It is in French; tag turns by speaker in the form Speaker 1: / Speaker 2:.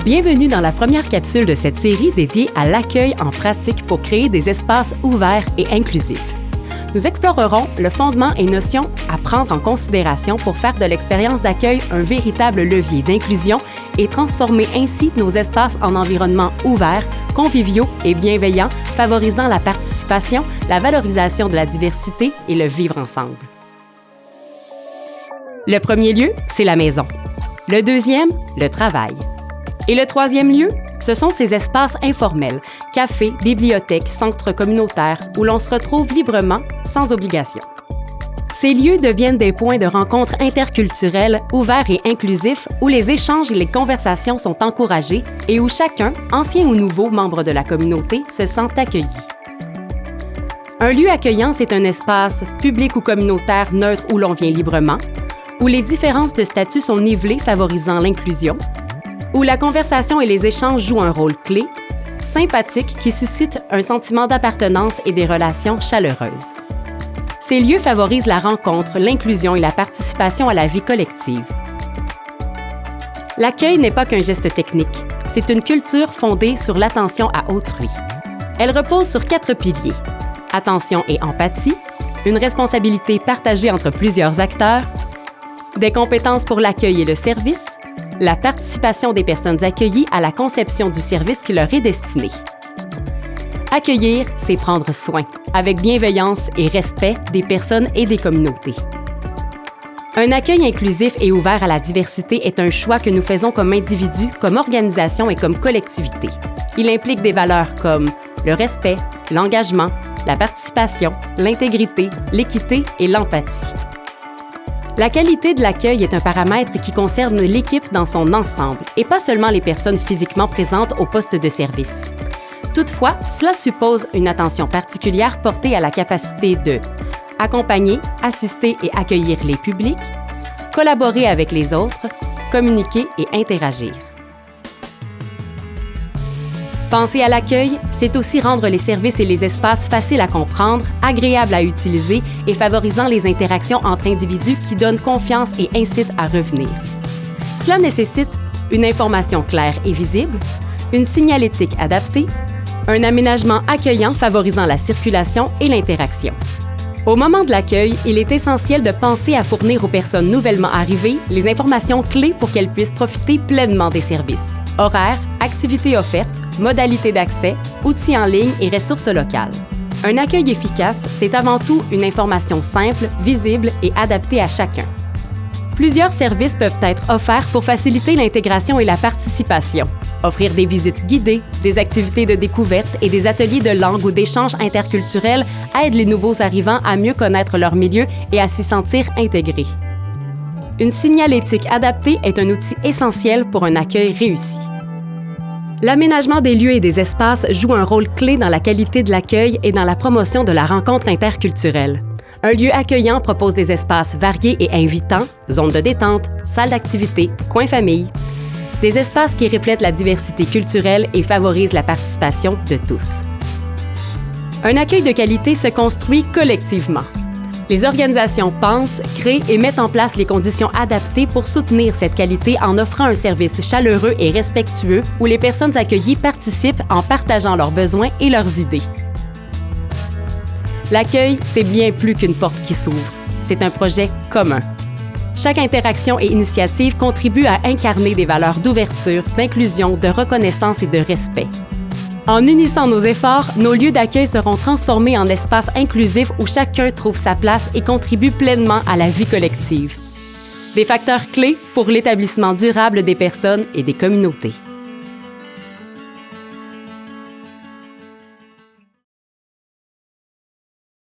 Speaker 1: Bienvenue dans la première capsule de cette série dédiée à l'accueil en pratique pour créer des espaces ouverts et inclusifs. Nous explorerons le fondement et notions à prendre en considération pour faire de l'expérience d'accueil un véritable levier d'inclusion et transformer ainsi nos espaces en environnements ouverts, conviviaux et bienveillants, favorisant la participation, la valorisation de la diversité et le vivre ensemble. Le premier lieu, c'est la maison. Le deuxième, le travail. Et le troisième lieu, ce sont ces espaces informels, cafés, bibliothèques, centres communautaires, où l'on se retrouve librement, sans obligation. Ces lieux deviennent des points de rencontre interculturels, ouverts et inclusifs, où les échanges et les conversations sont encouragés et où chacun, ancien ou nouveau membre de la communauté, se sent accueilli. Un lieu accueillant, c'est un espace public ou communautaire neutre où l'on vient librement, où les différences de statut sont nivelées favorisant l'inclusion, où la conversation et les échanges jouent un rôle clé, sympathique qui suscite un sentiment d'appartenance et des relations chaleureuses. Ces lieux favorisent la rencontre, l'inclusion et la participation à la vie collective. L'accueil n'est pas qu'un geste technique, c'est une culture fondée sur l'attention à autrui. Elle repose sur 4 piliers: attention et empathie, une responsabilité partagée entre plusieurs acteurs, des compétences pour l'accueil et le service, la participation des personnes accueillies à la conception du service qui leur est destiné. Accueillir, c'est prendre soin, avec bienveillance et respect des personnes et des communautés. Un accueil inclusif et ouvert à la diversité est un choix que nous faisons comme individus, comme organisation et comme collectivité. Il implique des valeurs comme le respect, l'engagement, la participation, l'intégrité, l'équité et l'empathie. La qualité de l'accueil est un paramètre qui concerne l'équipe dans son ensemble et pas seulement les personnes physiquement présentes au poste de service. Toutefois, cela suppose une attention particulière portée à la capacité de accompagner, assister et accueillir les publics, collaborer avec les autres, communiquer et interagir. Penser à l'accueil, c'est aussi rendre les services et les espaces faciles à comprendre, agréables à utiliser et favorisant les interactions entre individus qui donnent confiance et incitent à revenir. Cela nécessite une information claire et visible, une signalétique adaptée, un aménagement accueillant favorisant la circulation et l'interaction. Au moment de l'accueil, il est essentiel de penser à fournir aux personnes nouvellement arrivées les informations clés pour qu'elles puissent profiter pleinement des services. Horaires, activités offertes, modalités d'accès, outils en ligne et ressources locales. Un accueil efficace, c'est avant tout une information simple, visible et adaptée à chacun. Plusieurs services peuvent être offerts pour faciliter l'intégration et la participation. Offrir des visites guidées, des activités de découverte et des ateliers de langue ou d'échanges interculturels aident les nouveaux arrivants à mieux connaître leur milieu et à s'y sentir intégrés. Une signalétique adaptée est un outil essentiel pour un accueil réussi. L'aménagement des lieux et des espaces joue un rôle clé dans la qualité de l'accueil et dans la promotion de la rencontre interculturelle. Un lieu accueillant propose des espaces variés et invitants, zones de détente, salles d'activité, coins famille, des espaces qui reflètent la diversité culturelle et favorisent la participation de tous. Un accueil de qualité se construit collectivement. Les organisations pensent, créent et mettent en place les conditions adaptées pour soutenir cette qualité en offrant un service chaleureux et respectueux où les personnes accueillies participent en partageant leurs besoins et leurs idées. L'accueil, c'est bien plus qu'une porte qui s'ouvre. C'est un projet commun. Chaque interaction et initiative contribue à incarner des valeurs d'ouverture, d'inclusion, de reconnaissance et de respect. En unissant nos efforts, nos lieux d'accueil seront transformés en espaces inclusifs où chacun trouve sa place et contribue pleinement à la vie collective. Des facteurs clés pour l'établissement durable des personnes et des communautés.